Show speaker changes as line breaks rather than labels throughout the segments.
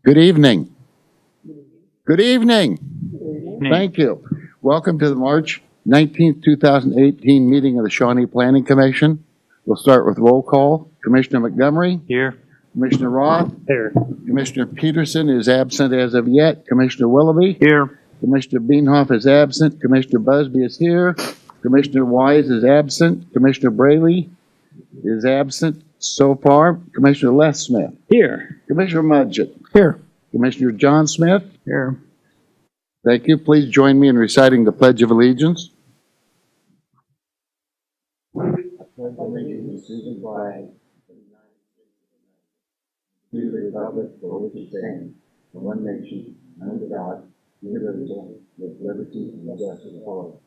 Good evening. Good evening.
Evening.
Thank you. Welcome to the March 19th, 2018 meeting of the Shawnee Planning Commission. We'll start with roll call. Commissioner Montgomery,
Here.
Commissioner Roth,
Here.
Commissioner Peterson is absent as of yet. Commissioner Willoughby,
Here.
Commissioner Beanhoff is absent. Commissioner Busby is here. Commissioner Wise is absent. Commissioner Braley is absent so far. Commissioner Les Smith,
Here.
Commissioner Mudgett,
Here.
Commissioner John Smith.
Here.
Thank you. Please join me in reciting the Pledge of Allegiance.
pledge allegiance to the flag to the republic for which it stands, one nation, under God, indivisible, with liberty and justice for all.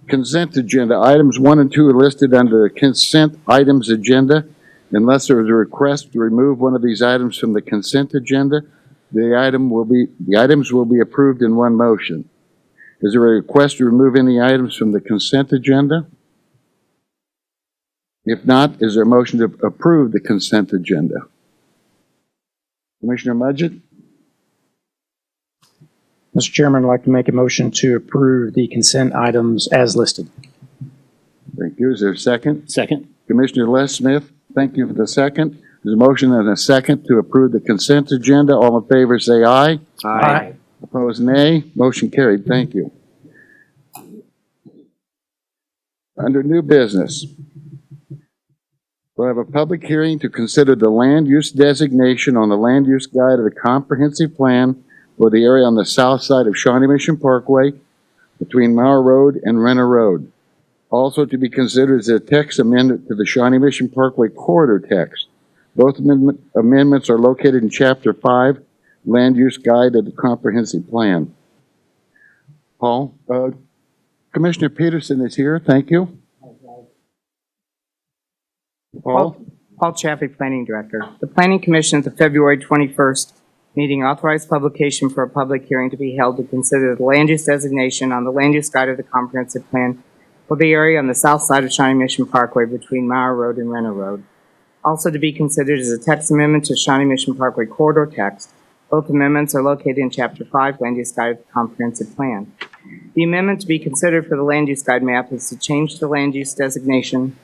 Consent agenda. Items 1 and 2 are listed under the consent items agenda. Unless there is a request to remove one of these items from the consent agenda, the items will be approved in one motion. Is there a request to remove any items from the consent agenda? If not, is there a motion to approve the consent agenda? Commissioner Mudgett?
Mr. Chairman, I'd like to make a motion to approve the consent items as listed.
Thank you. Is there a second?
Second.
Commissioner Les Smith, thank you for the second. There's a motion and a second to approve the consent agenda. All in favor say aye.
Aye.
Opposed, nay. Motion carried. Thank you. Under new business, We'll have a public hearing to consider the land use designation on the land use guide of the comprehensive plan for the area on the south side of Shawnee Mission Parkway between Mauer Road and Renner Road. Also to be considered is a text amendment to the Shawnee Mission Parkway corridor text. Both amendments are located in Chapter 5, Land Use Guide of the Comprehensive Plan. Paul, Commissioner Peterson is here. Thank you. Paul?
Paul Chaffee, Planning Director. The Planning Commission at the February 21st meeting authorized publication for a public hearing to be held to consider the land use designation on the land use guide of the comprehensive plan for the area on the south side of Shawnee Mission Parkway between Mauer Road and Renner Road. Also to be considered is a text amendment to Shawnee Mission Parkway corridor text. Both amendments are located in Chapter 5, Land Use Guide of the Comprehensive Plan. The amendment to be considered for the land use guide map is to change the land use designation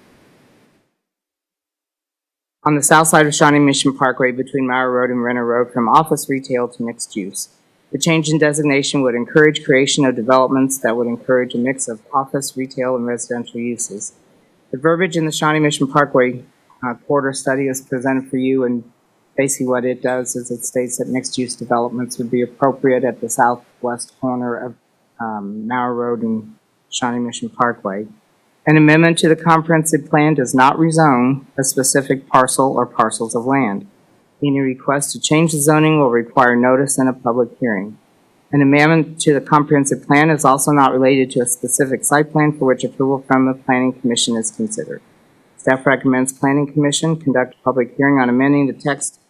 on the south side of Shawnee Mission Parkway between Mauer Road and Renner Road from office retail to mixed use. The change in designation would encourage creation of developments that would encourage a mix of office, retail, and residential uses. The verbiage in the Shawnee Mission Parkway corridor study is presented for you, and basically what it does is it states that mixed-use developments would be appropriate at the southwest corner of Mauer Road and Shawnee Mission Parkway. An amendment to the comprehensive plan does not rezone a specific parcel or parcels of land. Any request to change the zoning will require notice and a public hearing. An amendment to the comprehensive plan is also not related to a specific site plan for which approval from the Planning Commission is considered. Staff recommends Planning Commission conduct a public hearing on amending the text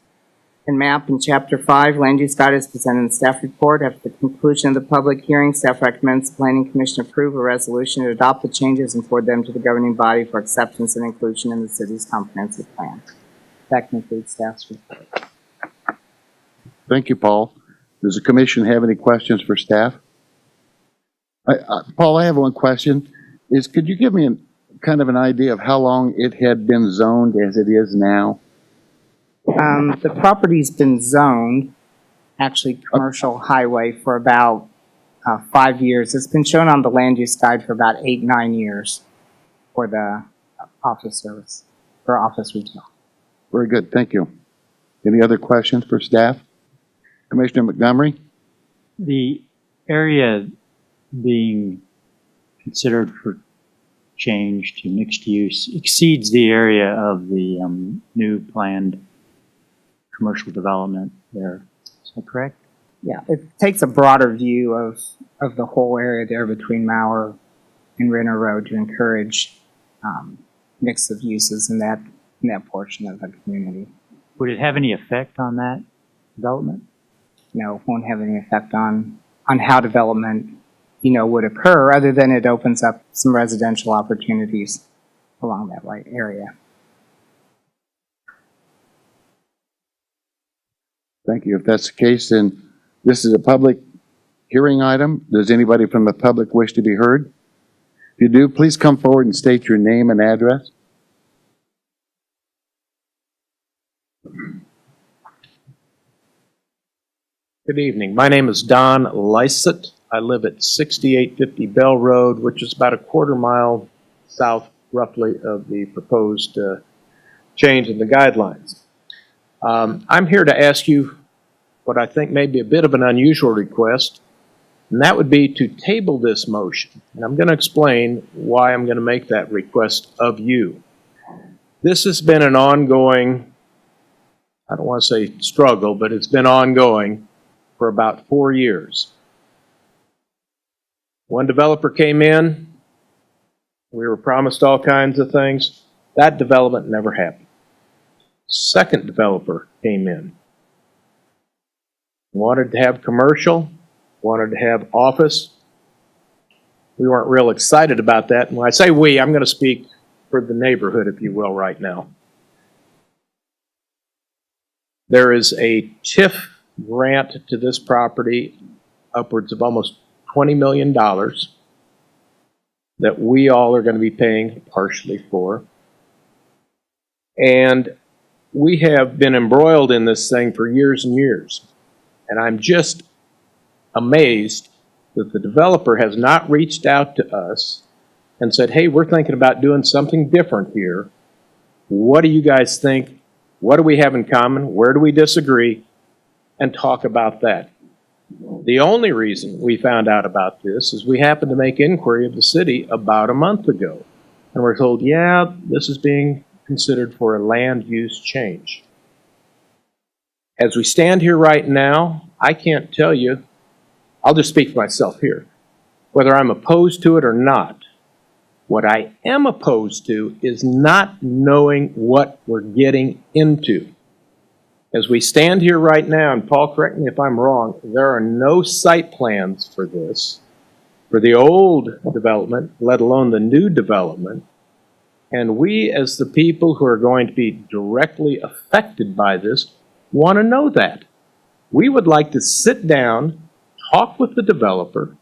and map in Chapter 5, Land Use Guide is presented in the staff report. After the conclusion of the public hearing, staff recommends the Planning Commission approve a resolution to adopt the changes and forward them to the governing body for acceptance and inclusion in the city's comprehensive plan. That concludes staff's report.
Thank you, Paul. Does the commission have any questions for staff? Paul, I have one question. Could you give me kind of an idea of how long it had been zoned as it is now?
The property's been zoned, actually commercial highway, for about 5 years. It's been shown on the land use guide for about 8-9 years for the office service, for office retail.
Very good, thank you. Any other questions for staff? Commissioner Montgomery?
The area being considered for change to mixed use exceeds the area of the new planned commercial development there. Is that correct?
Yeah, it takes a broader view of the whole area there between Mauer and Renner Road to encourage mix of uses in that portion of the community.
Would it have any effect on that development?
No, it won't have any effect on how development, would occur, other than it opens up some residential opportunities along that area.
Thank you. If that's the case, then this is a public hearing item. Does anybody from the public wish to be heard? If you do, please come forward and state your name and address.
Good evening. My name is Don Lysett. I live at 6850 Bell Road, which is about a quarter-mile south, roughly, of the proposed change in the guidelines. I'm here to ask you what I think may be a bit of an unusual request, and that would be to table this motion. And I'm going to explain why I'm going to make that request of you. This has been an ongoing, I don't want to say struggle, but it's been ongoing for about 4 years. One developer came in, we were promised all kinds of things. That development never happened. Second developer came in, wanted to have commercial, wanted to have office. We weren't real excited about that. And when I say we, I'm going to speak for the neighborhood, if you will, right now. There is a TIF grant to this property upwards of almost $20 million that we all are going to be paying partially for. And we have been embroiled in this thing for years and years. And I'm just amazed that the developer has not reached out to us and said, hey, we're thinking about doing something different here. What do you guys think? What do we have in common? Where do we disagree? And talk about that. The only reason we found out about this is we happened to make inquiry of the city about a month ago. And we're told, yeah, this is being considered for a land use change. As we stand here right now, I can't tell you, I'll just speak for myself here, whether I'm opposed to it or not. What I am opposed to is not knowing what we're getting into. As we stand here right now, and Paul, correct me if I'm wrong, there are no site plans for this, for the old development, let alone the new development. And we, as the people who are going to be directly affected by this, want to know that. We would like to sit down, talk with the developer,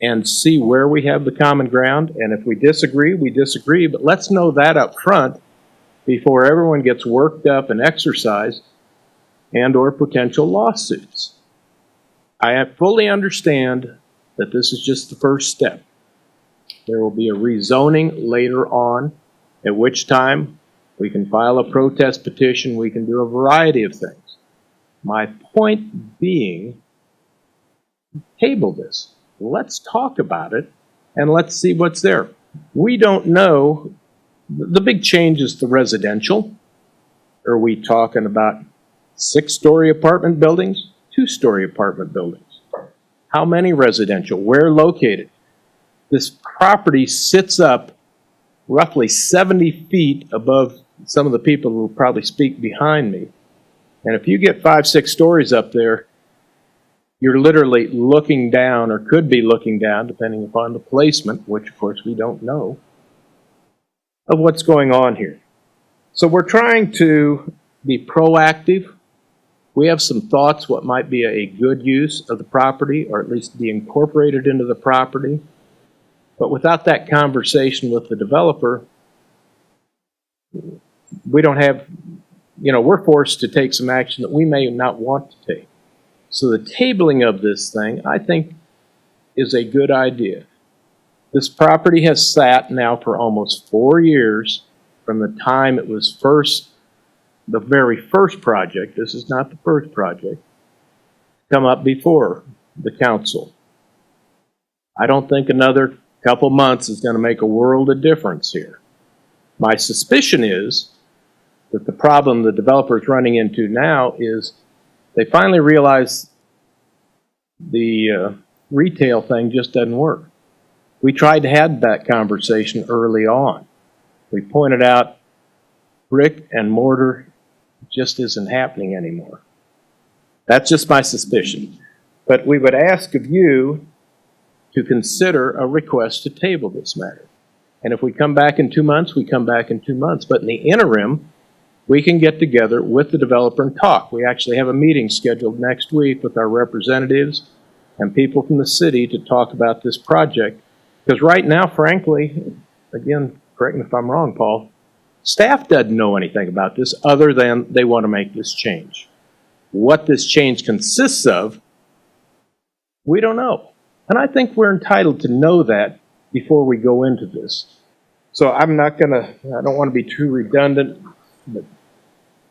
and see where we have the common ground. And if we disagree, we disagree. But let's know that up front before everyone gets worked up and exercised and or potential lawsuits. I fully understand that this is just the first step. There will be a rezoning later on, at which time we can file a protest petition. We can do a variety of things. My point being, table this. Let's talk about it, and let's see what's there. We don't know. The big change is the residential. Are we talking about 6-story apartment buildings, 2-story apartment buildings? How many residential? Where located? This property sits up roughly 70 feet above some of the people who will probably speak behind me. And if you get 5, 6 stories up there, you're literally looking down, or could be looking down, depending upon the placement, which of course we don't know, of what's going on here. So we're trying to be proactive. We have some thoughts what might be a good use of the property, or at least be incorporated into the property. But without that conversation with the developer, we don't have, we're forced to take some action that we may not want to take. So the tabling of this thing, I think, is a good idea. This property has sat now for almost 4 years from the time it was the very first project, this is not the first project, come up before the council. I don't think another couple months is going to make a world of difference here. My suspicion is that the problem the developer is running into now is they finally realize the retail thing just doesn't work. We tried to have that conversation early on. We pointed out brick and mortar just isn't happening anymore. That's just my suspicion. But we would ask of you to consider a request to table this matter. And if we come back in 2 months, we come back in 2 months. But in the interim, we can get together with the developer and talk. We actually have a meeting scheduled next week with our representatives and people from the city to talk about this project. Because right now, frankly, again, correct me if I'm wrong, Paul, staff doesn't know anything about this other than they want to make this change. What this change consists of, we don't know. And I think we're entitled to know that before we go into this. So I don't want to be too redundant, but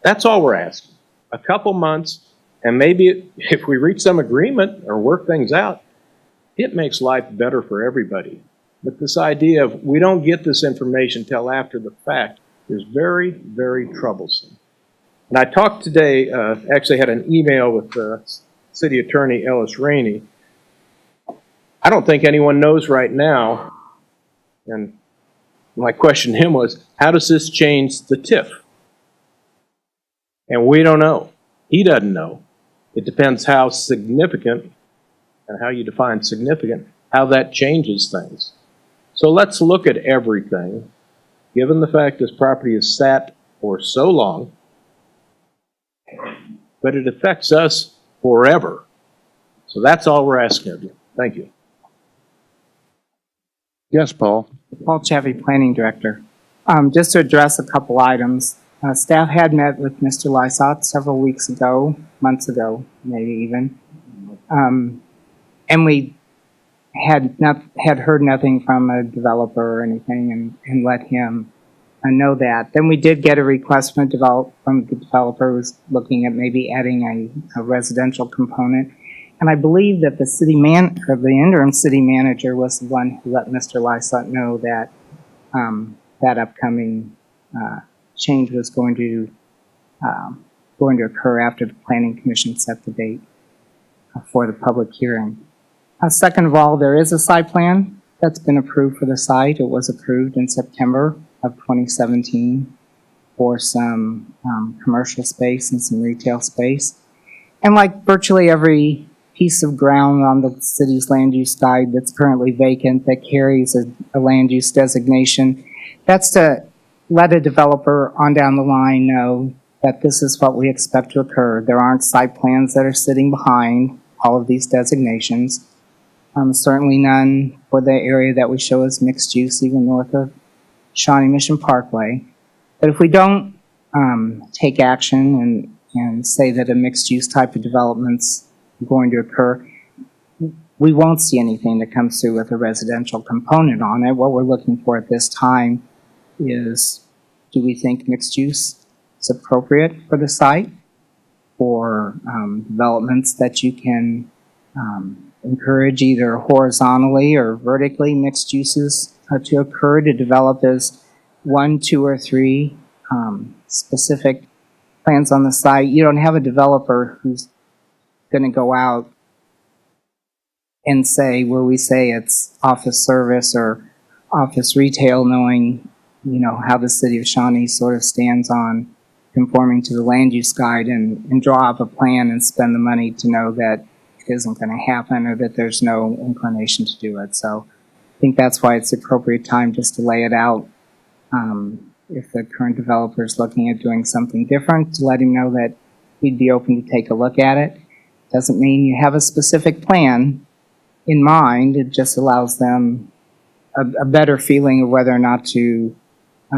that's all we're asking. A couple months, and maybe if we reach some agreement or work things out, it makes life better for everybody. But this idea of we don't get this information till after the fact is very, very troublesome. And I talked today, actually had an email with City Attorney Ellis Rainey. I don't think anyone knows right now, and my question to him was, how does this change the TIF? And we don't know. He doesn't know. It depends how significant, and how you define significant, how that changes things. So let's look at everything, given the fact this property has sat for so long, but it affects us forever. So that's all we're asking of you. Thank you.
Yes, Paul.
Paul Chaffee, Planning Director. Just to address a couple items. Staff had met with Mr. Lysott several weeks ago, months ago, maybe even. And we had heard nothing from a developer or anything, and let him know that. Then we did get a request from the developer who was looking at maybe adding a residential component. And I believe that the interim city manager was the one who let Mr. Lysott know that that upcoming change was going to occur after the Planning Commission set the date for the public hearing. Second of all, there is a site plan that's been approved for the site. It was approved in September of 2017 for some commercial space and some retail space. And like virtually every piece of ground on the city's land use guide that's currently vacant that carries a land use designation, that's to let a developer on down the line know that this is what we expect to occur. There aren't site plans that are sitting behind all of these designations. Certainly none for the area that we show as mixed use, even north of Shawnee Mission Parkway. But if we don't take action and say that a mixed use type of development's going to occur, we won't see anything that comes through with a residential component on it. What we're looking for at this time is, do we think mixed use is appropriate for the site, for developments that you can encourage either horizontally or vertically mixed uses to occur, to develop as 1, 2, or 3 specific plans on the site. You don't have a developer who's going to go out and say, where we say it's office service or office retail, knowing, how the city of Shawnee sort of stands on conforming to the land use guide and draw up a plan and spend the money to know that it isn't going to happen or that there's no inclination to do it. So I think that's why it's the appropriate time just to lay it out. If the current developer is looking at doing something different, to let him know that we'd be open to take a look at it. Doesn't mean you have a specific plan in mind. It just allows them a better feeling of whether or not to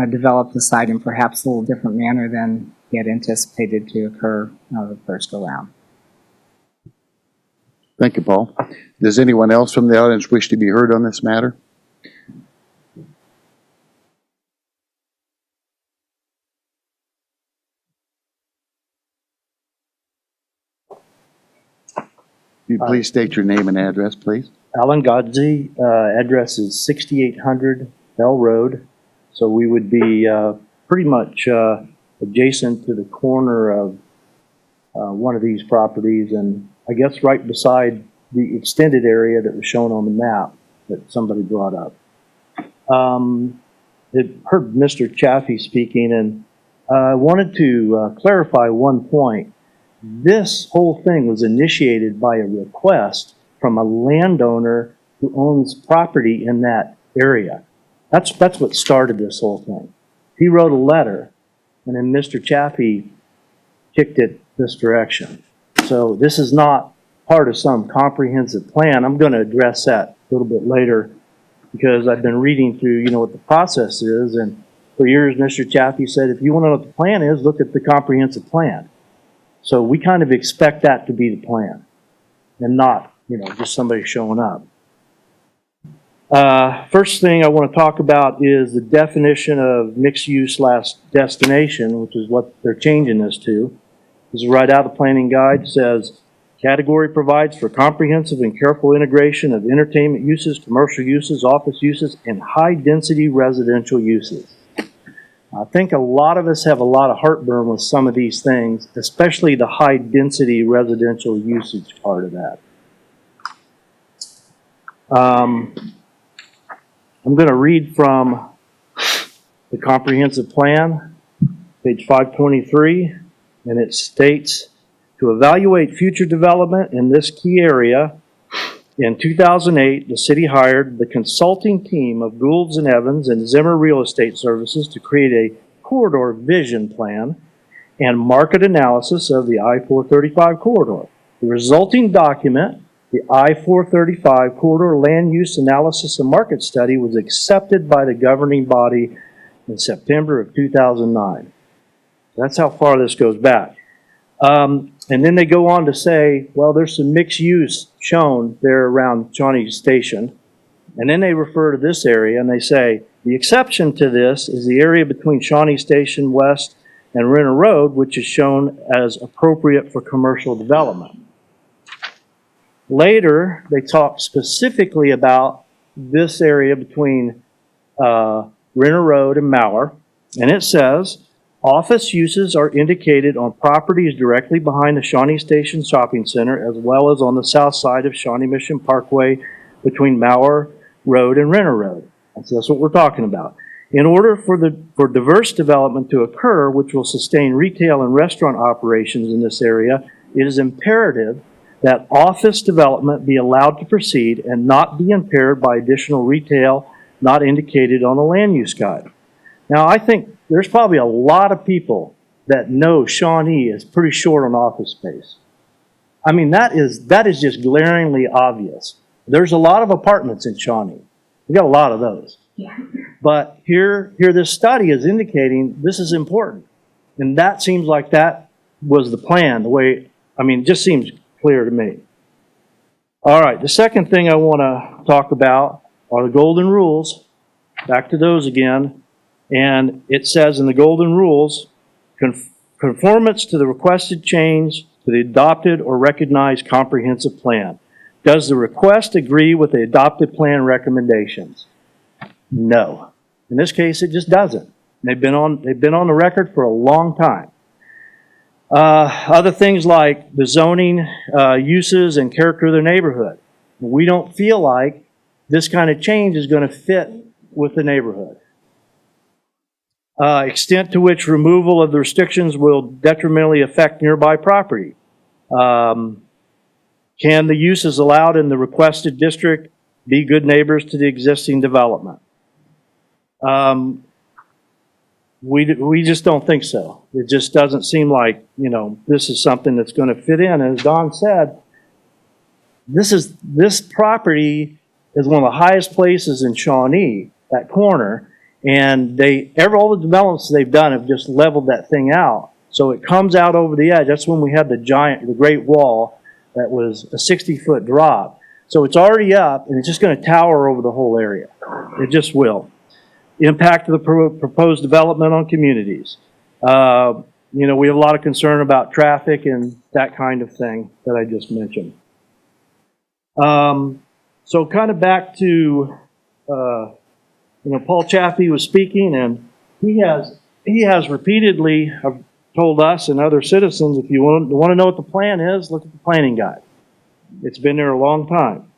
develop the site in perhaps a little different manner than he had anticipated to occur the first go round.
Thank you, Paul. Does anyone else from the audience wish to be heard on this matter? Will you please state your name and address, please?
Alan Godsey, address is 6800 Bell Road. So we would be pretty much adjacent to the corner of one of these properties, and I guess right beside the extended area that was shown on the map that somebody brought up. I heard Mr. Chaffee speaking, and I wanted to clarify one point. This whole thing was initiated by a request from a landowner who owns property in that area. That's what started this whole thing. He wrote a letter, and then Mr. Chaffee kicked it this direction. So this is not part of some comprehensive plan. I'm going to address that a little bit later because I've been reading through, what the process is, and for years Mr. Chaffee said, if you want to know what the plan is, look at the comprehensive plan. So we kind of expect that to be the plan and not, just somebody showing up. First thing I want to talk about is the definition of mixed use / destination, which is what they're changing this to. This is right out of the planning guide. It says, category provides for comprehensive and careful integration of entertainment uses, commercial uses, office uses, and high density residential uses. I think a lot of us have a lot of heartburn with some of these things, especially the high density residential usage part of that. I'm going to read from the comprehensive plan, page 523, and it states, to evaluate future development in this key area, in 2008, the city hired the consulting team of Goulds and Evans and Zimmer Real Estate Services to create a corridor vision plan and market analysis of the I-435 corridor. The resulting document, the I-435 Corridor Land Use Analysis and Market Study, was accepted by the governing body in September of 2009. That's how far this goes back. And then they go on to say, well, there's some mixed use shown there around Shawnee Station. And then they refer to this area and they say, the exception to this is the area between Shawnee Station West and Renner Road, which is shown as appropriate for commercial development. Later, they talk specifically about this area between Renner Road and Mauer, and it says, office uses are indicated on properties directly behind the Shawnee Station Shopping Center, as well as on the south side of Shawnee Mission Parkway between Mauer Road and Renner Road. That's what we're talking about. In order for diverse development to occur, which will sustain retail and restaurant operations in this area, it is imperative that office development be allowed to proceed and not be impaired by additional retail not indicated on the land use guide. Now, I think there's probably a lot of people that know Shawnee is pretty short on office space. I mean, that is just glaringly obvious. There's a lot of apartments in Shawnee. We got a lot of those. But here this study is indicating this is important. And that seems like that was the plan, the way, I mean, it just seems clear to me. All right, the second thing I want to talk about are the golden rules. Back to those again. And it says in the golden rules, conformance to the requested change to the adopted or recognized comprehensive plan. Does the request agree with the adopted plan recommendations? No. In this case, it just doesn't. They've been on the record for a long time. Other things like the zoning uses and character of the neighborhood. We don't feel like this kind of change is going to fit with the neighborhood. Extent to which removal of the restrictions will detrimentally affect nearby property. Can the uses allowed in the requested district be good neighbors to the existing development? We just don't think so. It just doesn't seem like, you know, this is something that's going to fit in. And as Don said, this property is one of the highest places in Shawnee, that corner, and all the developments they've done have just leveled that thing out. So it comes out over the edge. That's when we had the Great Wall that was a 60-foot drop. So it's already up, and it's just going to tower over the whole area. It just will. Impact of the proposed development on communities. You know, we have a lot of concern about traffic and that kind of thing that I just mentioned. So kind of back to, you know, Paul Chaffee was speaking, and he has repeatedly told us and other citizens, if you want to know what the plan is, look at the planning guide. It's been there a long time.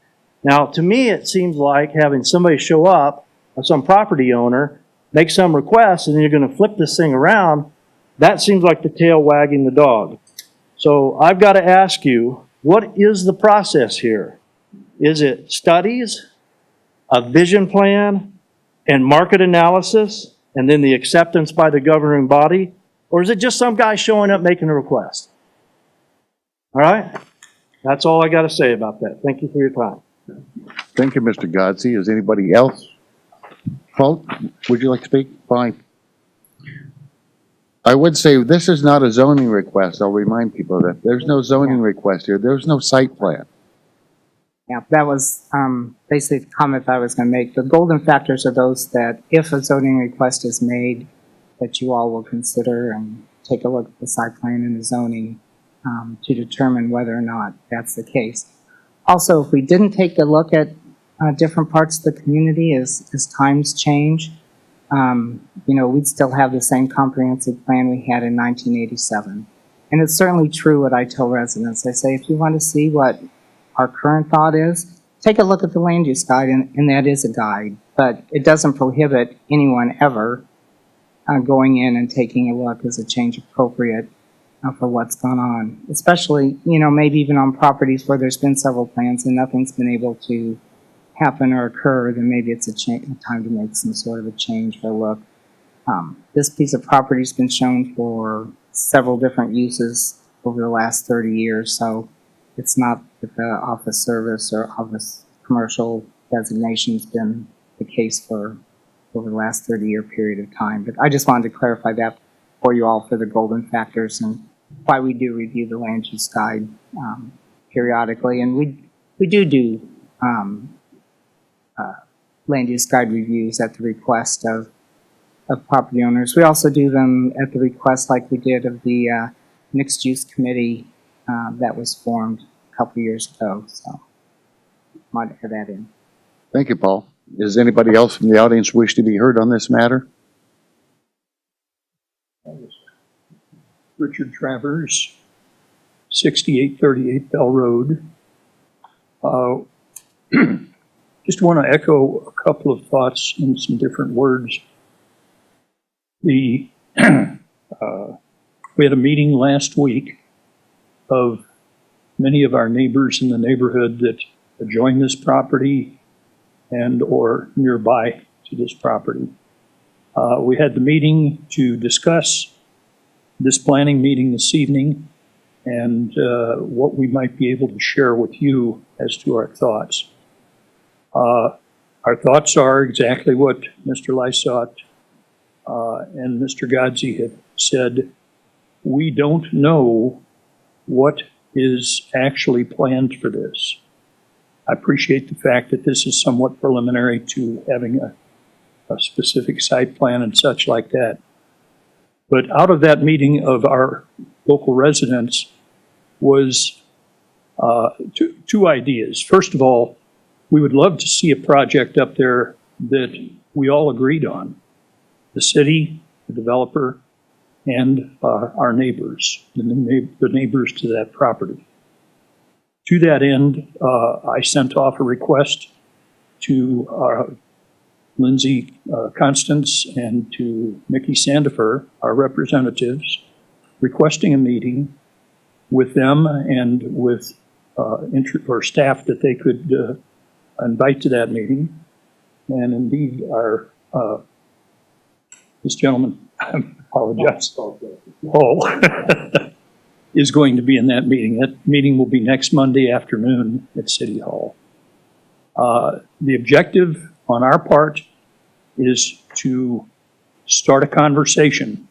Now, to me, it seems like having somebody show up, or some property owner, make some request, and then you're going to flip this thing around, that seems like the tail wagging the dog. So I've got to ask you, what is the process here? Is it studies, a vision plan, and market analysis, and then the acceptance by the governing body? Or is it just some guy showing up making a request? All right? That's all I got to say about that. Thank you for your time.
Thank you, Mr. Godsey. Is anybody else? Paul, would you like to speak? Fine. I would say this is not a zoning request. I'll remind people that there's no zoning request here. There's no site plan.
Yeah, that was basically the comment I was going to make. The golden factors are those that if a zoning request is made, that you all will consider and take a look at the site plan and the zoning to determine whether or not that's the case. Also, if we didn't take a look at different parts of the community as times change, you know, we'd still have the same comprehensive plan we had in 1987. And it's certainly true what I tell residents. I say, if you want to see what our current thought is, take a look at the land use guide, and that is a guide, but it doesn't prohibit anyone ever going in and taking a look as a change appropriate for what's gone on, especially, you know, maybe even on properties where there's been several plans and nothing's been able to happen or occur, then maybe it's a time to make some sort of a change or look. This piece of property has been shown for several different uses over the last 30 years, so it's not that the office service or office commercial designation's been the case for over the last 30-year period of time. But I just wanted to clarify that for you all for the golden factors and why we do review the land use guide periodically. And we do land use guide reviews at the request of property owners. We also do them at the request, like we did, of the mixed use committee that was formed a couple years ago. So, might add that in.
Thank you, Paul. Does anybody else from the audience wish to be heard on this matter?
Richard Travers, 6838 Bell Road. Just want to echo a couple of thoughts in some different words. We had a meeting last week of many of our neighbors in the neighborhood that adjoin this property and or nearby to this property. We had the meeting to discuss this planning meeting this evening and what we might be able to share with you as to our thoughts. Our thoughts are exactly what Mr. Lysott and Mr. Godsey have said. We don't know what is actually planned for this. I appreciate the fact that this is somewhat preliminary to having a specific site plan and such like that. But out of that meeting of our local residents was two ideas. First of all, we would love to see a project up there that we all agreed on. The city, the developer, and our neighbors, the neighbors to that property. To that end, I sent off a request to Lindsay Constance and to Mickey Sandifer, our representatives, requesting a meeting with them and with or staff that they could invite to that meeting. And indeed, this gentleman, I apologize, Paul, is going to be in that meeting. That meeting will be next Monday afternoon at City Hall. The objective on our part is to start a conversation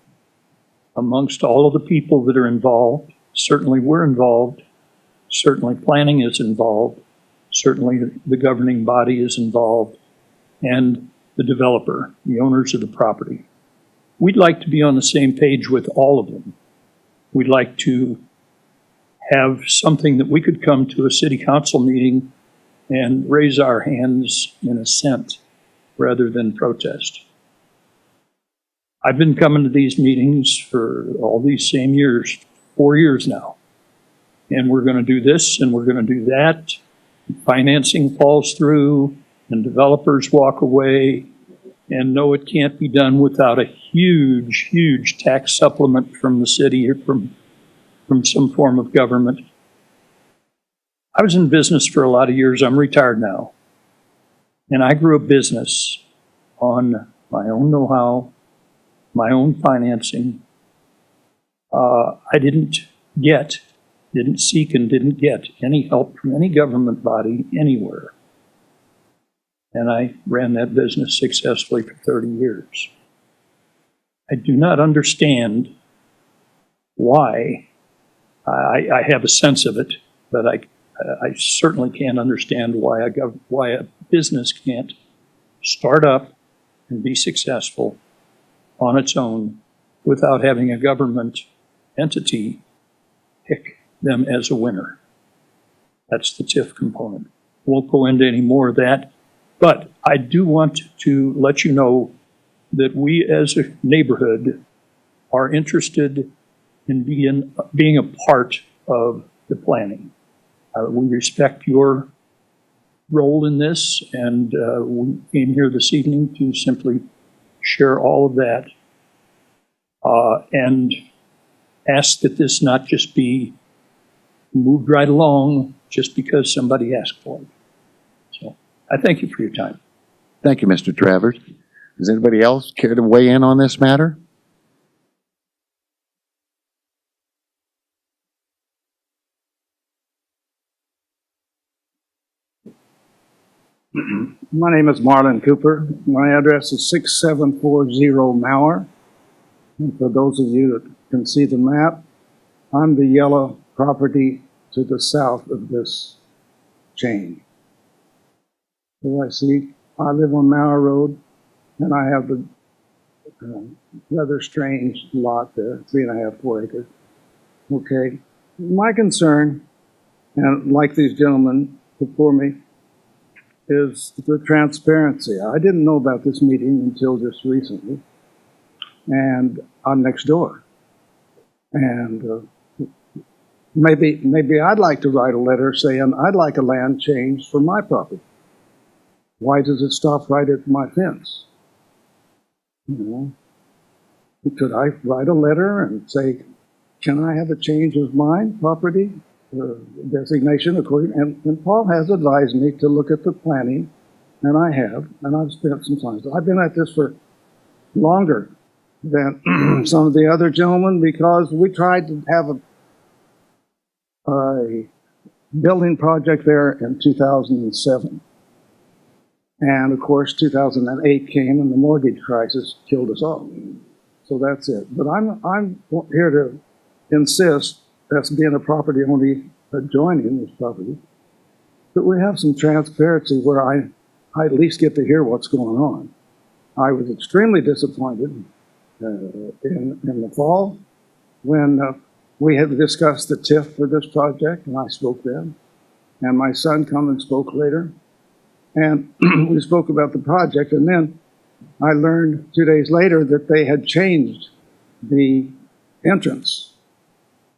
amongst all of the people that are involved. Certainly we're involved. Certainly planning is involved. Certainly the governing body is involved. And the developer, the owners of the property. We'd like to be on the same page with all of them. We'd like to have something that we could come to a city council meeting and raise our hands in assent rather than protest. I've been coming to these meetings for all these same years, 4 years now. And we're going to do this and we're going to do that. Financing falls through and developers walk away. And no, it can't be done without a huge, huge tax supplement from the city or from some form of government. I was in business for a lot of years. I'm retired now. And I grew a business on my own know-how, my own financing. I didn't seek and didn't get any help from any government body anywhere. And I ran that business successfully for 30 years. I do not understand why. I have a sense of it, but I certainly can't understand why a business can't start up and be successful on its own without having a government entity pick them as a winner. That's the TIF component. Won't go into any more of that. But I do want to let you know that we as a neighborhood are interested in being a part of the planning. We respect your role in this, and we came here this evening to simply share all of that and ask that this not just be moved right along just because somebody asked for it. So I thank you for your time.
Thank you, Mr. Travers. Does anybody else care to weigh in on this matter?
My name is Marlon Cooper. My address is 6740 Mauer. And for those of you that can see the map, I'm the yellow property to the south of this chain. So I see I live on Mauer Road, and I have the rather strange lot there, 3.5, 4 acres. Okay. My concern, and like these gentlemen before me, is the transparency. I didn't know about this meeting until just recently, and I'm next door. And maybe I'd like to write a letter saying I'd like a land change for my property. Why does it stop right at my fence? You know, could I write a letter and say, can I have a change of mine property designation according? And Paul has advised me to look at the planning, and I have, and I've spent some time. So I've been at this for longer than some of the other gentlemen because we tried to have a building project there in 2007. And of course, 2008 came and the mortgage crisis killed us all. So that's it. But I'm here to insist, as being a property owner adjoining this property, that we have some transparency where I at least get to hear what's going on. I was extremely disappointed in the fall when we had discussed the TIF for this project, and I spoke then, and my son come and spoke later. And we spoke about the project, and then I learned 2 days later that they had changed the entrance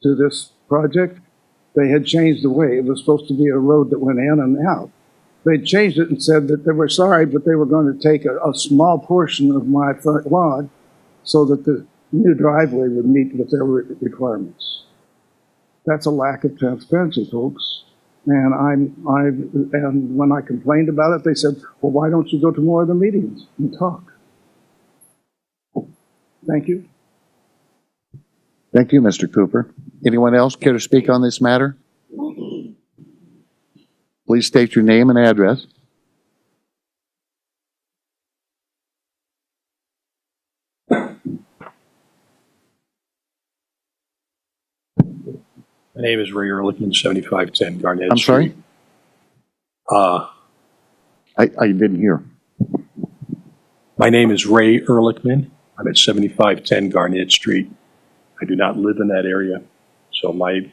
to this project. They had changed the way. It was supposed to be a road that went in and out. They changed it and said that they were sorry, but they were going to take a small portion of my front lawn so that the new driveway would meet with their requirements. That's a lack of transparency, folks. And and when I complained about it, they said, well, why don't you go to more of the meetings and talk? Thank you.
Thank you, Mr. Cooper. Anyone else care to speak on this matter? Please state your name and address.
My name is Ray Ehrlichman, 7510 Garnett
I'm sorry?
Street. Uh,
I didn't hear.
my name is Ray Ehrlichman. I'm at 7510 Garnett Street. I do not live in that area, so my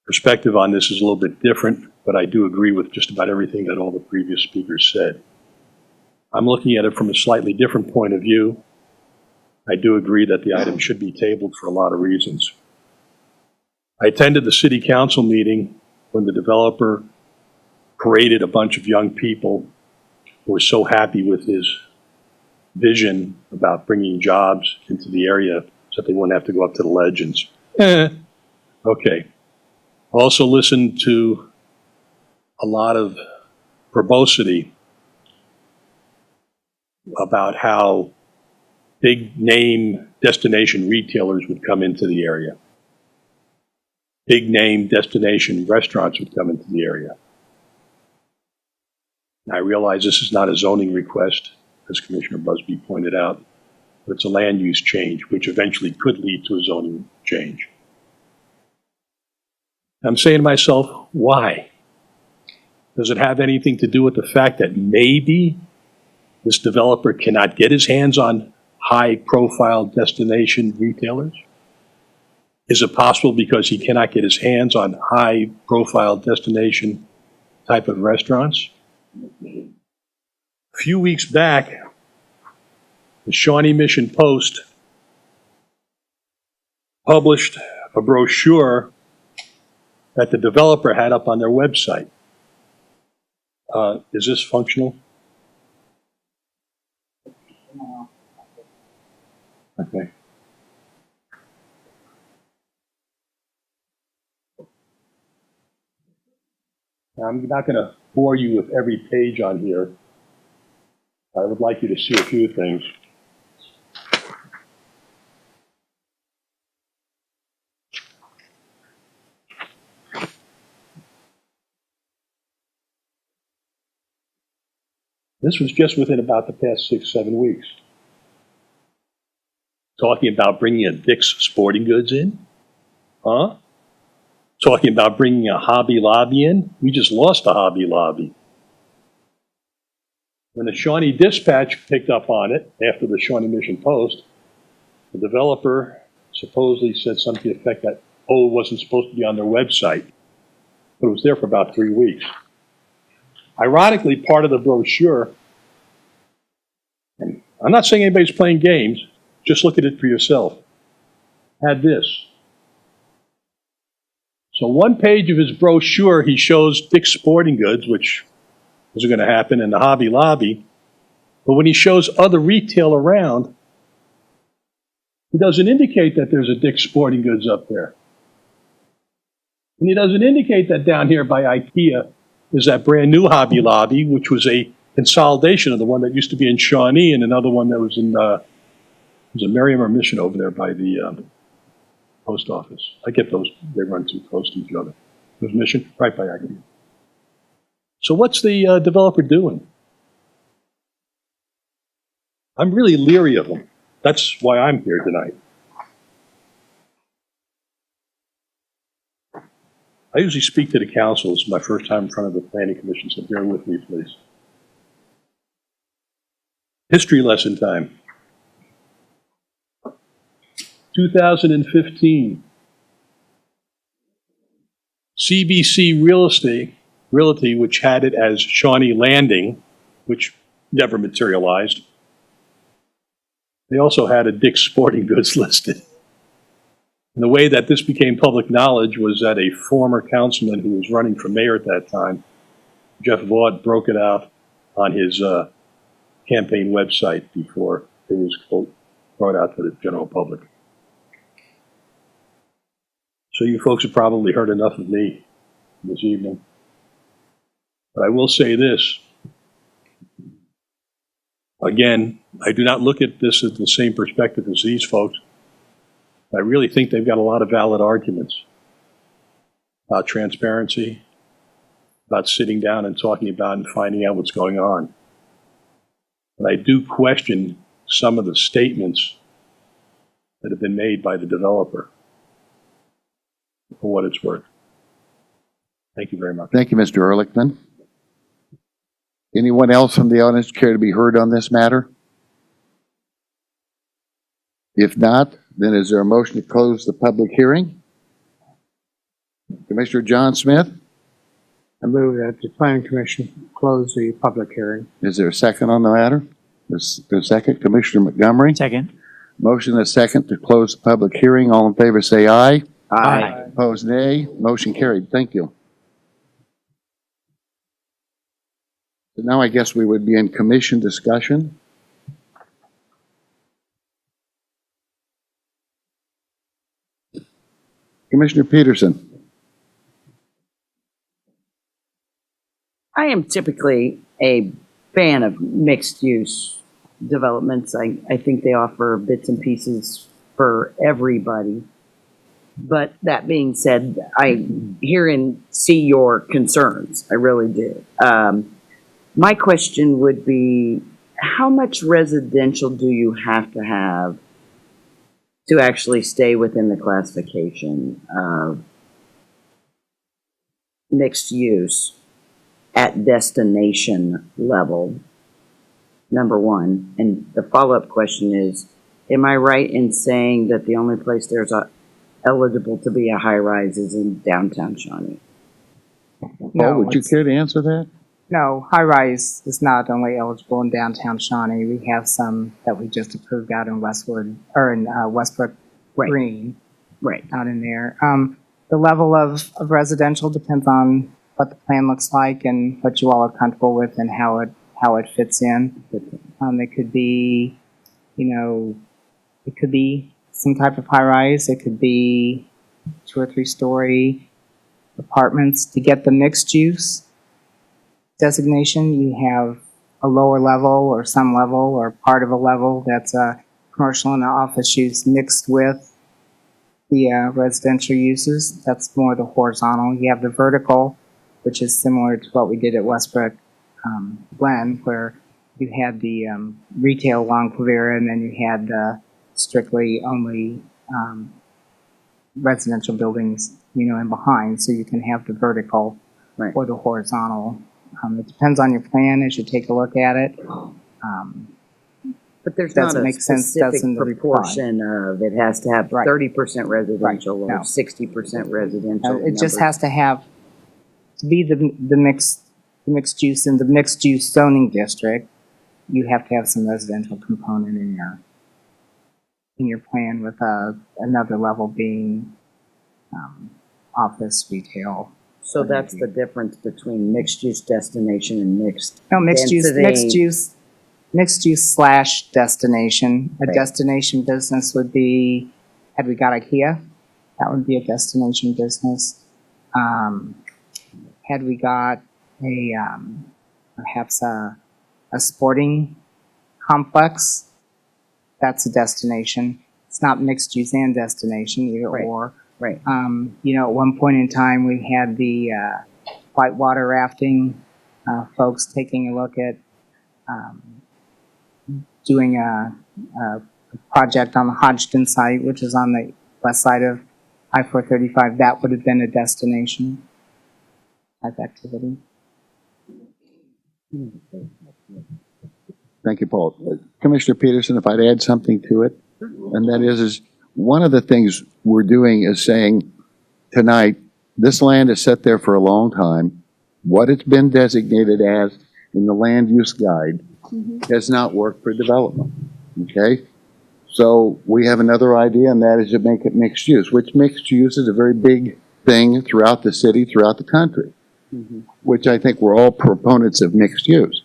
perspective on this is a little bit different, but I do agree with just about everything that all the previous speakers said. I'm looking at it from a slightly different point of view. I do agree that the item should be tabled for a lot of reasons. I attended the city council meeting when the developer paraded a bunch of young people who were so happy with his vision about bringing jobs into the area so that they wouldn't have to go up to the legends. Okay. Also listened to a lot of verbosity about how big name destination retailers would come into the area. Big name destination restaurants would come into the area. I realize this is not a zoning request, as Commissioner Busby pointed out, but it's a land use change, which eventually could lead to a zoning change. I'm saying to myself, why? Does it have anything to do with the fact that maybe this developer cannot get his hands on high-profile destination retailers? Is it possible because he cannot get his hands on high-profile destination type of restaurants? A few weeks back, the Shawnee Mission Post published a brochure that the developer had up on their website. Is this functional? Okay. I'm not going to bore you with every page on here. I would like you to see a few things. This was just within about the past 6-7 weeks. Talking about bringing a Dick's Sporting Goods in? Huh? Talking about bringing a Hobby Lobby in? We just lost a Hobby Lobby. When the Shawnee Dispatch picked up on it after the Shawnee Mission Post, the developer supposedly said something to the effect that, oh, it wasn't supposed to be on their website, but it was there for about 3 weeks. Ironically, part of the brochure, and I'm not saying anybody's playing games, just look at it for yourself, had this. So one page of his brochure, he shows Dick's Sporting Goods, which isn't going to happen, in the Hobby Lobby. But when he shows other retail around, he doesn't indicate that there's a Dick's Sporting Goods up there. And he doesn't indicate that down here by IKEA is that brand new Hobby Lobby, which was a consolidation of the one that used to be in Shawnee and another one that was in was it Merriam or Mission over there by the post office. I get those, they run too close to each other. There's Mission, right by IKEA. So what's the developer doing? I'm really leery of him. That's why I'm here tonight. I usually speak to the council. It's my first time in front of the planning commission, so bear with me, please. History lesson time. 2015. CBC Realty, which had it as Shawnee Landing, which never materialized. They also had a Dick's Sporting Goods listed. And the way that this became public knowledge was that a former councilman who was running for mayor at that time, Jeff Vaught, broke it out on his campaign website before it was, quote, brought out to the general public. So you folks have probably heard enough of me this evening. But I will say this. Again, I do not look at this at the same perspective as these folks. I really think they've got a lot of valid arguments about transparency, about sitting down and talking about and finding out what's going on. But I do question some of the statements that have been made by the developer, for what it's worth. Thank you very much.
Thank you, Mr. Ehrlichman. Anyone else from the audience care to be heard on this matter? If not, then is there a motion to close the public hearing? Commissioner John Smith,
I move that the planning commission close the public hearing.
is there a second on the matter? There's a second. Commissioner Montgomery?
Second.
Motion and a second to close the public hearing. All in favor say aye.
Aye.
Opposed, nay. Motion carried. Thank you. So now I guess we would be in commission discussion. Commissioner Peterson.
I am typically a fan of mixed-use developments. I think they offer bits and pieces for everybody. But that being said, I hear and see your concerns. I really do. My question would be, how much residential do you have to actually stay within the classification of mixed use at destination level? Number one. And the follow-up question is, am I right in saying that the only place there's eligible to be a high-rise is in downtown Shawnee?
Paul, would you care to answer that?
No, high-rise is not only eligible in downtown Shawnee. We have some that we just approved out in Westwood, or in Westbrook
Right.
Green.
Right.
Out in there. The level of residential depends on what the plan looks like and what you all are comfortable with and how it fits in. It could be, it could be some type of high-rise. It could be 2 or 3 story apartments. To get the mixed use designation, you have a lower level or some level or part of a level that's a commercial and office use mixed with the residential uses. That's more the horizontal. You have the vertical, which is similar to what we did at Westbrook Glen, where you had the retail along Quivira, and then you had the strictly only residential buildings, in behind. So you can have the vertical
Right.
or the horizontal It depends on your plan as you take a look at it.
But there's not
Doesn't
a
make sense,
specific
doesn't reply.
proportion of it has to have
Right.
30% residential
Right, no.
or 60% residential.
It just
numbers.
has to have, to be the mixed use in the mixed use zoning district, you have to have some residential component in your plan with another level being office, retail.
So that's the difference between mixed-use destination and mixed.
No, mixed
Density.
use / destination. A
Right.
destination business would be, had we got IKEA, that would be a destination business. Had we got perhaps a sporting complex, that's a destination. It's not mixed use and destination, either
Right.
or.
Right.
At one point in time, we had the whitewater rafting folks taking a look at doing a project on the Hodgson site, which is on the west side of I-435. That would have been a destination type activity.
Thank you, Paul. Commissioner Peterson, if I'd add something to it, and that is one of the things we're doing is saying tonight, this land is set there for a long time. What it's been designated as in the land use guide does not work for development, okay? So we have another idea, and that is to make it mixed use, which mixed use is a very big thing throughout the city, throughout the country, which I think we're all proponents of mixed use.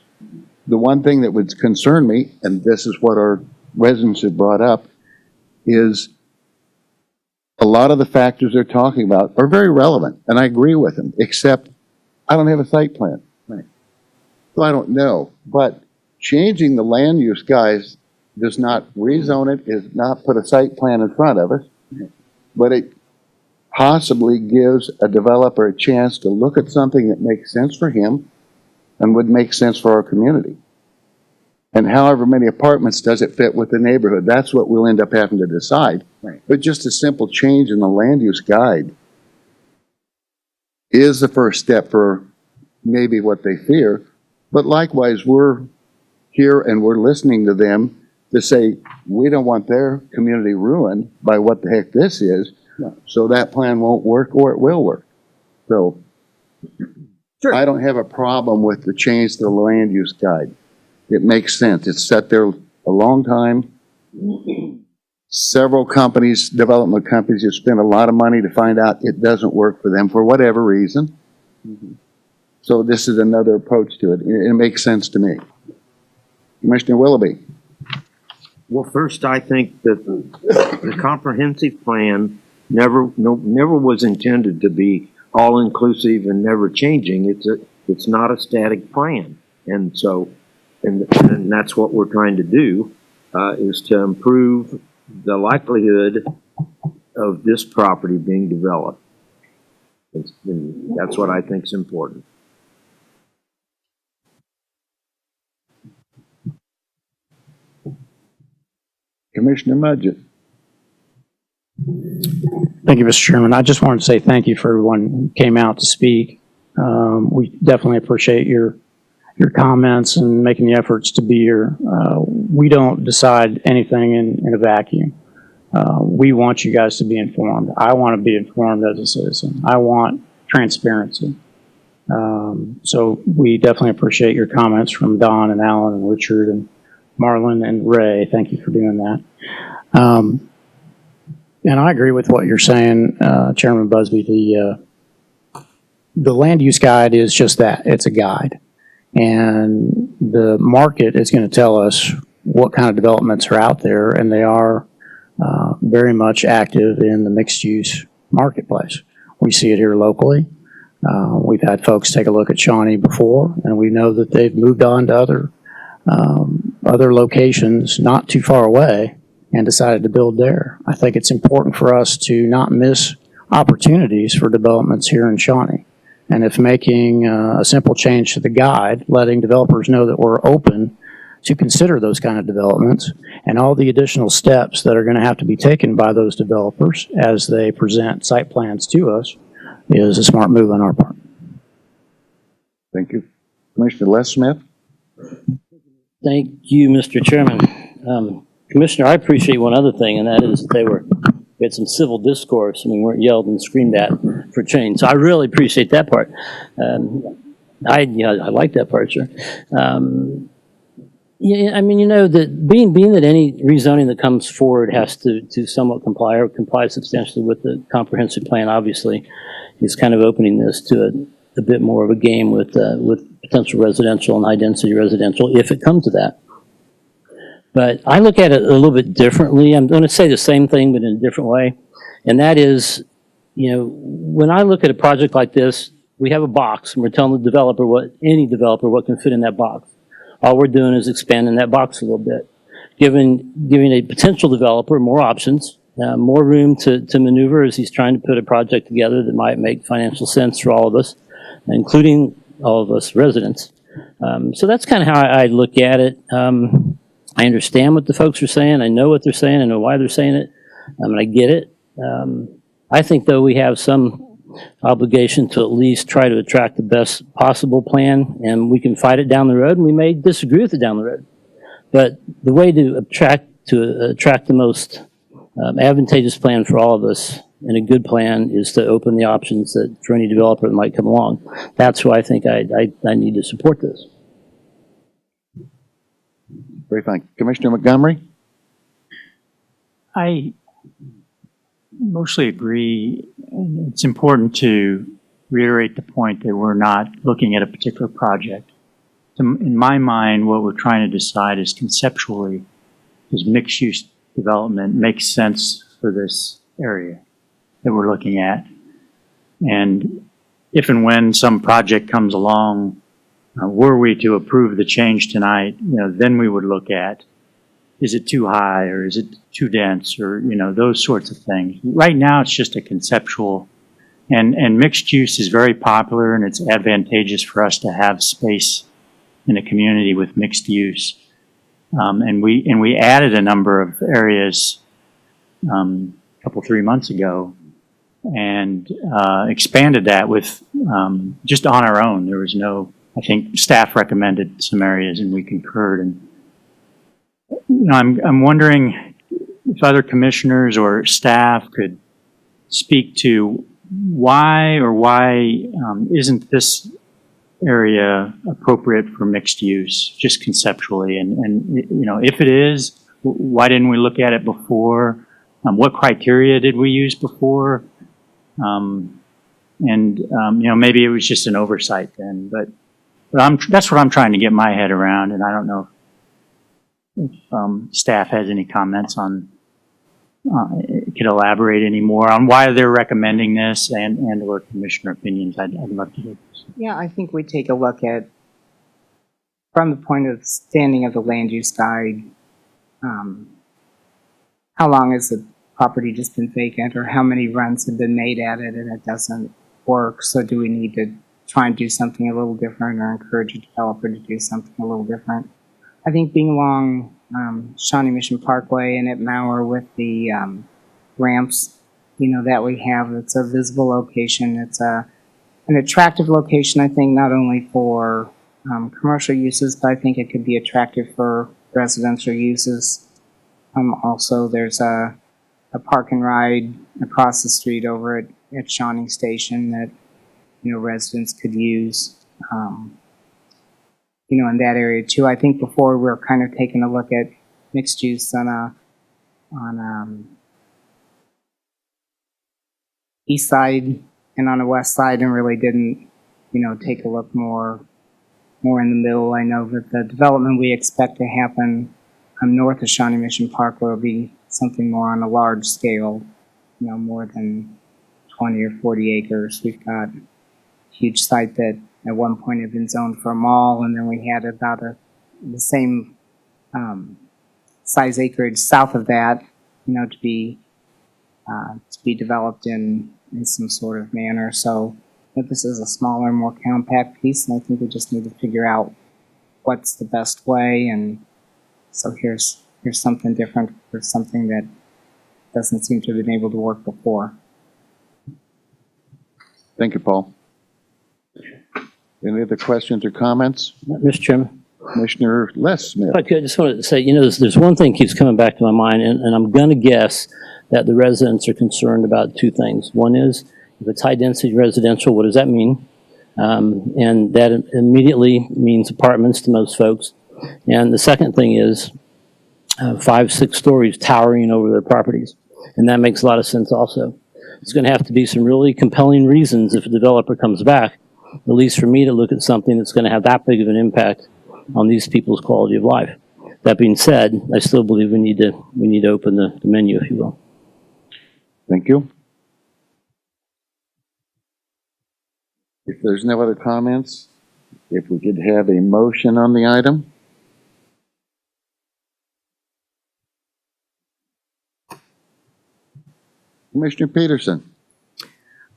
The one thing that would concern me, and this is what our residents have brought up, is a lot of the factors they're talking about are very relevant, and I agree with them, except I don't have a site plan.
Right.
So I don't know. But changing the land use guys does not rezone it, does not put a site plan in front of us, but it possibly gives a developer a chance to look at something that makes sense for him and would make sense for our community. And however many apartments does it fit with the neighborhood, that's what we'll end up having to decide.
Right.
But just a simple change in the land use guide is the first step for maybe what they fear. But likewise, we're here and we're listening to them to say, we don't want their community ruined by what the heck this is.
No.
So that plan won't work or it will work. So
Sure.
I don't have a problem with the change to the land use guide. It makes sense. It's sat there a long time. Several companies, development companies, have spent a lot of money to find out it doesn't work for them for whatever reason. So this is another approach to it. It makes sense to me. Commissioner Willoughby.
Well, first, I think that the comprehensive plan never was intended to be all-inclusive and never changing. It's not a static plan. And so, and that's what we're trying to do, is to improve the likelihood of this property being developed. And that's what I think is important.
Commissioner Mudgett.
Thank you, Mr. Chairman. I just wanted to say thank you for everyone who came out to speak. We definitely appreciate your comments and making the efforts to be here. We don't decide anything in a vacuum. We want you guys to be informed. I want to be informed as a citizen. I want transparency. So we definitely appreciate your comments from Don and Alan and Richard and Marlon and Ray. Thank you for doing that. And I agree with what you're saying, Chairman Busby. The land use guide is just that. It's a guide. And the market is going to tell us what kind of developments are out there, and they are very much active in the mixed-use marketplace. We see it here locally. We've had folks take a look at Shawnee before, and we know that they've moved on to other locations not too far away and decided to build there. I think it's important for us to not miss opportunities for developments here in Shawnee. And if making a simple change to the guide, letting developers know that we're open to consider those kind of developments and all the additional steps that are going to have to be taken by those developers as they present site plans to us, is a smart move on our part.
Thank you. Commissioner Les Smith?
Thank you, Mr. Chairman. Commissioner, I appreciate one other thing, and that is that we had some civil discourse, and we weren't yelled and screamed at for change. So I really appreciate that part. I like that part, sure. Yeah, I mean, you know, that being that any rezoning that comes forward has to somewhat comply substantially with the comprehensive plan, obviously, is kind of opening this to a bit more of a game with potential residential and high-density residential, if it comes to that. But I look at it a little bit differently. I'm going to say the same thing, but in a different way. And that is, you know, when I look at a project like this, we have a box, and we're telling the developer any developer what can fit in that box. All we're doing is expanding that box a little bit, giving a potential developer more options, more room to maneuver as he's trying to put a project together that might make financial sense for all of us, including all of us residents. So that's kind of how I look at it. I understand what the folks are saying. I know what they're saying. I know why they're saying it. And I get it. I think, though, we have some obligation to at least try to attract the best possible plan, and we can fight it down the road, and we may disagree with it down the road. But the way to attract the most advantageous plan for all of us, and a good plan, is to open the options that for any developer that might come along. That's why I think I need to support this.
Very fine. Commissioner Montgomery?
I mostly agree. It's important to reiterate the point that we're not looking at a particular project. In my mind, what we're trying to decide is conceptually, does mixed-use development make sense for this area that we're looking at? And if and when some project comes along, were we to approve the change tonight, you know, then we would look at, is it too high or is it too dense, or, you know, those sorts of things. Right now, it's just a conceptual, and mixed use is very popular, and it's advantageous for us to have space in a community with mixed use. And we added a number of areas a couple, 3 months ago, and expanded that with just on our own. There was no, I think staff recommended some areas and we concurred. And you know, I'm wondering if other commissioners or staff could speak to why isn't this area appropriate for mixed use, just conceptually, and you know, if it is, why didn't we look at it before? What criteria did we use before? You know, maybe it was just an oversight then, but that's what I'm trying to get my head around, and I don't know if staff has any comments on, could elaborate any more on why they're recommending this, and or commissioner opinions. I'd love to hear this.
Yeah, I think we take a look at, from the point of standing of the land use guide, how long has the property just been vacant, or how many runs have been made at it and it doesn't work? So do we need to try and do something a little different, or encourage a developer to do something a little different? I think being along Shawnee Mission Parkway and at Mauer with the ramps, you know, that we have, it's a visible location. It's an attractive location, I think, not only for commercial uses, but I think it could be attractive for residential uses. Also, there's a park and ride across the street over at Shawnee Station that, you know, residents could use. You know, in that area too. I think before we were kind of taking a look at mixed use on east side and on the west side, and really didn't, you know, take a look more in the middle. I know that the development we expect to happen north of Shawnee Mission Park will be something more on a large scale, you know, more than 20 or 40 acres. We've got a huge site that at one point had been zoned for a mall, and then we had about the same size acreage south of that, you know, to be developed in some sort of manner. So if this is a smaller, more compact piece, and I think we just need to figure out what's the best way. And so here's something different for something that doesn't seem to have been able to work before.
Thank you, Paul. Any other questions or comments?
Mr. Chairman,
Commissioner Les Smith.
if I could, I just wanted to say, there's one thing keeps coming back to my mind, and I'm going to guess that the residents are concerned about two things. One is, if it's high-density residential, what does that mean? And that immediately means apartments to most folks. And the second thing is 5, 6 stories towering over their properties. And that makes a lot of sense also. It's going to have to be some really compelling reasons if a developer comes back, at least for me to look at something that's going to have that big of an impact on these people's quality of life. That being said, I still believe we need to open the menu, if you will.
Thank you. If there's no other comments, if we could have a motion on the item? Commissioner Peterson.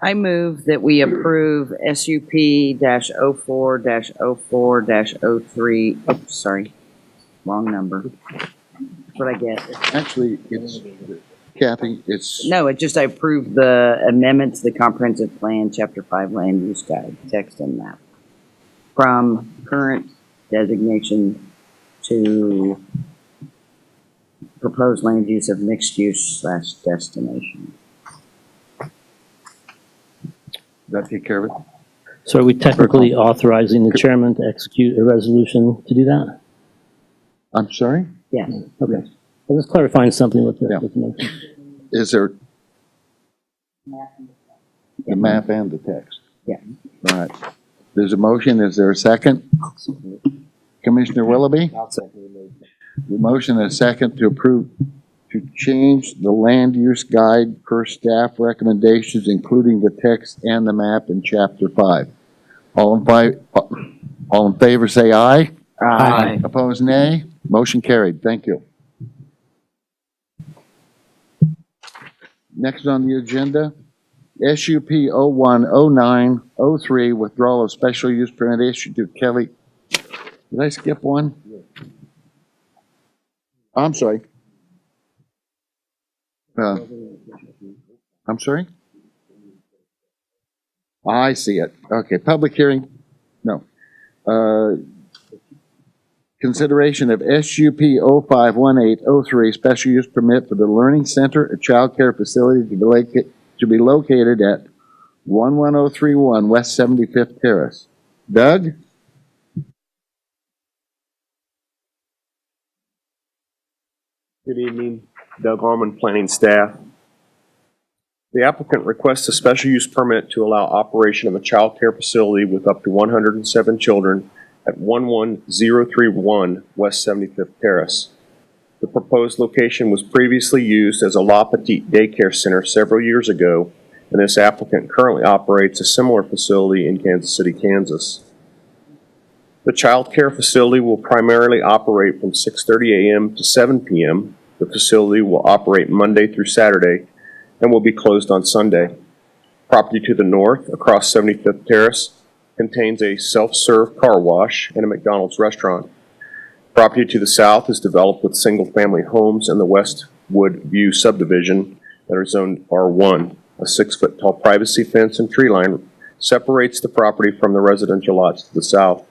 I move that we approve SUP-04-04-03, oops, sorry, wrong number. That's what I get.
Actually, it's, Kathy, it's,
No, I approved the amendment to the comprehensive plan, chapter 5 land use guide, text and map. From current designation to proposed land use of mixed use / destination.
that take care of it?
So are we technically authorizing the chairman to execute a resolution to do that?
I'm sorry?
Yes.
Okay. I'm just clarifying something with the,
Yeah.
with the motion.
Is there the map and the text?
Yeah.
All right. There's a motion. Is there a second? Commissioner Willoughby? The motion and a second to approve to change the land use guide per staff recommendations, including the text and the map in chapter 5. All in favor say aye.
Aye.
Opposed, nay. Motion carried. Thank you. Next on the agenda, SUP 010903, withdrawal of special use permit issued to Kelly. Did I skip one? I'm sorry. I'm sorry? I see it. Okay, public hearing. No. Consideration of SUP 051803, special use permit for the Learning Center, a child care facility to be located at 11031 West 75th Terrace. Doug?
Good evening, Doug Harmon, planning staff. The applicant requests a special use permit to allow operation of a child care facility with up to 107 children at 11031 West 75th Terrace. The proposed location was previously used as a La Petite daycare center several years ago, and this applicant currently operates a similar facility in Kansas City, Kansas. The child care facility will primarily operate from 6:30 a.m. to 7 p.m. The facility will operate Monday through Saturday and will be closed on Sunday. Property to the north, across 75th Terrace, contains a self-serve car wash and a McDonald's restaurant. Property to the south is developed with single-family homes in the Westwood View subdivision that are zoned R1. A 6-foot-tall privacy fence and tree line separates the property from the residential lots to the south.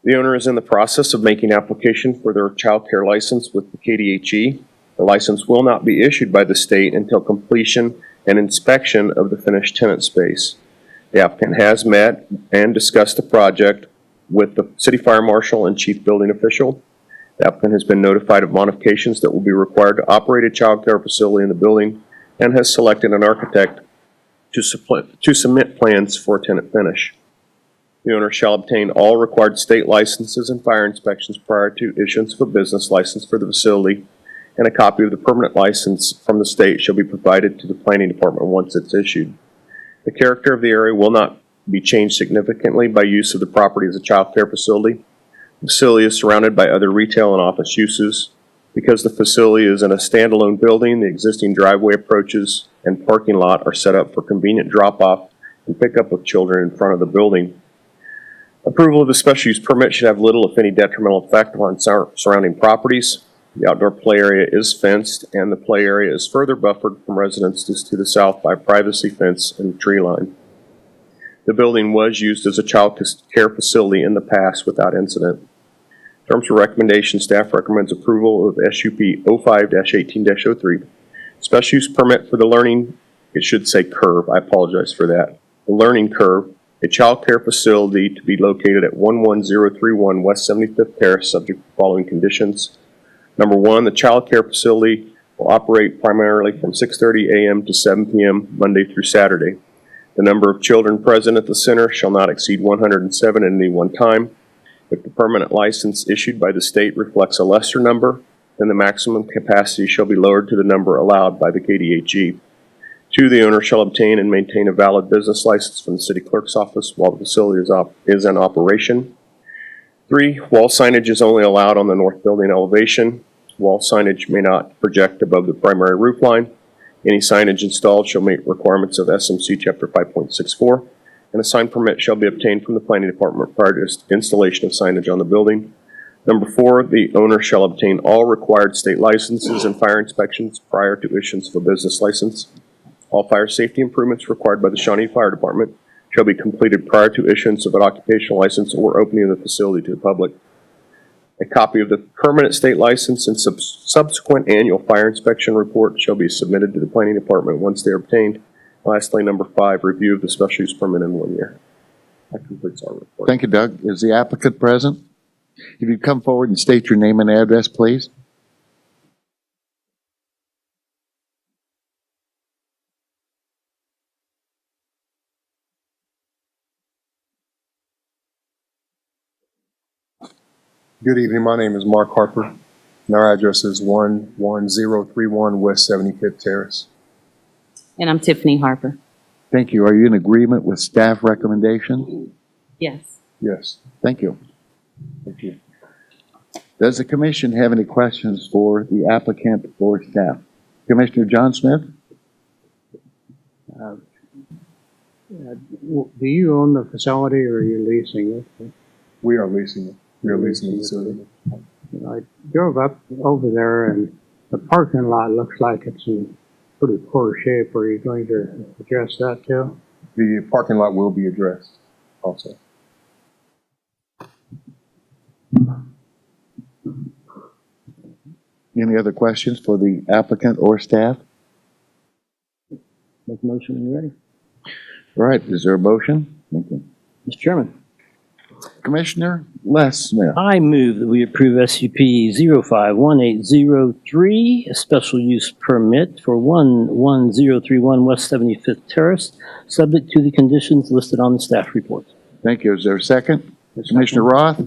The owner is in the process of making application for their child care license with the KDHE. The license will not be issued by the state until completion and inspection of the finished tenant space. The applicant has met and discussed the project with the city fire marshal and chief building official. The applicant has been notified of modifications that will be required to operate a child care facility in the building and has selected an architect to submit plans for tenant finish. The owner shall obtain all required state licenses and fire inspections prior to issuance of a business license for the facility, and a copy of the permanent license from the state shall be provided to the planning department once it's issued. The character of the area will not be changed significantly by use of the property as a child care facility. The facility is surrounded by other retail and office uses. Because the facility is in a standalone building, the existing driveway approaches and parking lot are set up for convenient drop-off and pickup of children in front of the building. Approval of the special use permit should have little, if any, detrimental effect on surrounding properties. The outdoor play area is fenced, and the play area is further buffered from residences to the south by a privacy fence and tree line.
The building was used as a child care facility in the past without incident. Terms for recommendation, staff recommends approval of SUP 05-18-03. Special use permit for the learning, it should say curve, I apologize for that. The learning curve, a child care facility to be located at 11031 West 75th Terrace, subject to the following conditions. Number one, the child care facility will operate primarily from 6:30 a.m. to 7 p.m. Monday through Saturday. The number of children present at the center shall not exceed 107 at any one time. If the permanent license issued by the state reflects a lesser number, then the maximum capacity shall be lowered to the number allowed by the KDHE. 2, the owner shall obtain and maintain a valid business license from the city clerk's office while the facility is in operation. 3, wall signage is only allowed on the north building elevation. Wall signage may not project above the primary roof line. Any signage installed shall meet requirements of SMC Chapter 5.64, and a sign permit shall be obtained from the planning department prior to installation of signage on the building. Number 4, the owner shall obtain all required state licenses and fire inspections prior to issuance of a business license. All fire safety improvements required by the Shawnee Fire Department shall be completed prior to issuance of an occupational license or opening of the facility to the public. A copy of the permanent state license and subsequent annual fire inspection report shall be submitted to the planning department once they are obtained. Lastly, number 5, review of the special use permit in 1 year. That completes our report.
Thank you, Doug. Is the applicant present? If you come forward and state your name and address, please.
Good evening. My name is Mark Harper, and our address is 11031 West 75th Terrace.
And I'm Tiffany Harper.
Thank you. Are you in agreement with staff recommendation?
Yes.
Yes.
Thank you. Thank you. Does the commission have any questions for the applicant or staff? Commissioner John Smith?
Do you own the facility or are you leasing it?
We are leasing it. We are leasing the facility.
I drove up over there and the parking lot looks like it's in pretty poor shape. Are you going to address that too?
The parking lot will be addressed also.
Any other questions for the applicant or staff?
Make a motion when you're ready.
All right, is there a motion? Thank you.
Mr. Chairman,
Commissioner Les Smith.
I move that we approve SUP 051803, a special use permit for 11031 West 75th Terrace, subject to the conditions listed on the staff report.
Thank you. Is there a second? Commissioner Roth?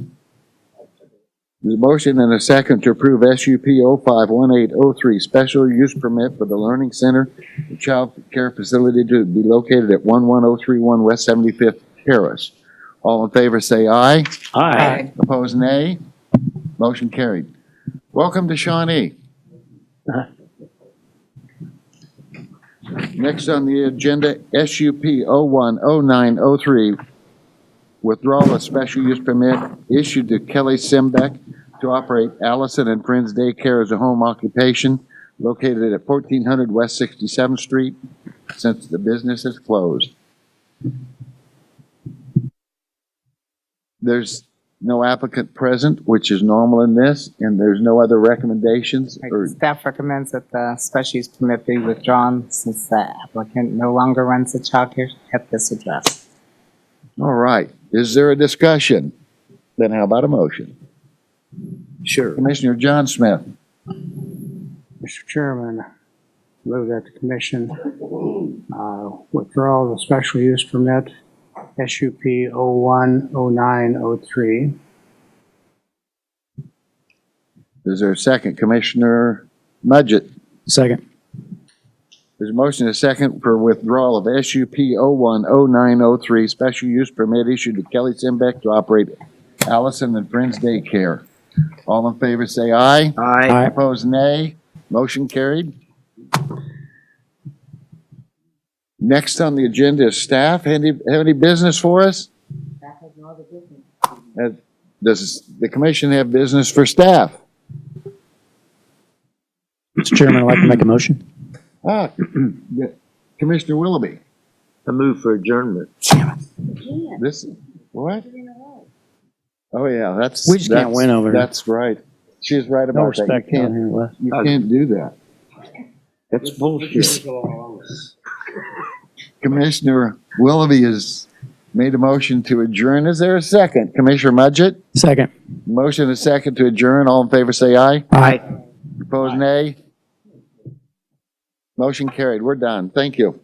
There's a motion and a second to approve SUP 051803, special use permit for the Learning Center, the child care facility to be located at 11031 West 75th Terrace. All in favor say aye.
Aye.
Opposed, nay. Motion carried. Welcome to Shawnee. Next on the agenda, SUP 010903, withdrawal of special use permit issued to Kelly Simbeck to operate Allison and Friends Daycare as a home occupation located at 1400 West 67th Street since the business is closed. There's no applicant present, which is normal in this, and there's no other recommendations. Or
Staff recommends that the special use permit be withdrawn since the applicant no longer runs the childcare at this address.
all right, is there a discussion? Then how about a motion?
Sure.
Commissioner John Smith.
Mr. Chairman, move that the commission withdraw the special use permit SUP 010903.
Is there a second? Commissioner Mudgett.
Second.
There's a motion and a second for withdrawal of SUP 010903, special use permit issued to Kelly Simbeck to operate Allison and Friends Daycare. All in favor say aye.
Aye.
Opposed, nay. Motion carried. Next on the agenda is staff. Have any business for us?
Staff has no other business.
Does the commission have business for staff?
Mr. Chairman, I'd like to make a motion.
Commissioner Willoughby.
I move for adjournment.
This, what? Oh, yeah, that's.
We just can't
that's-
win over here.
That's right. She's right
No
about that.
respect
You
down
can't,
here, Wes.
you can't do that.
That's bullshit.
Commissioner Willoughby has made a motion to adjourn. Is there a second? Commissioner Mudgett?
Second.
Motion is second to adjourn. All in favor, say aye.
Aye.
Opposed, nay. Motion carried. We're done. Thank you.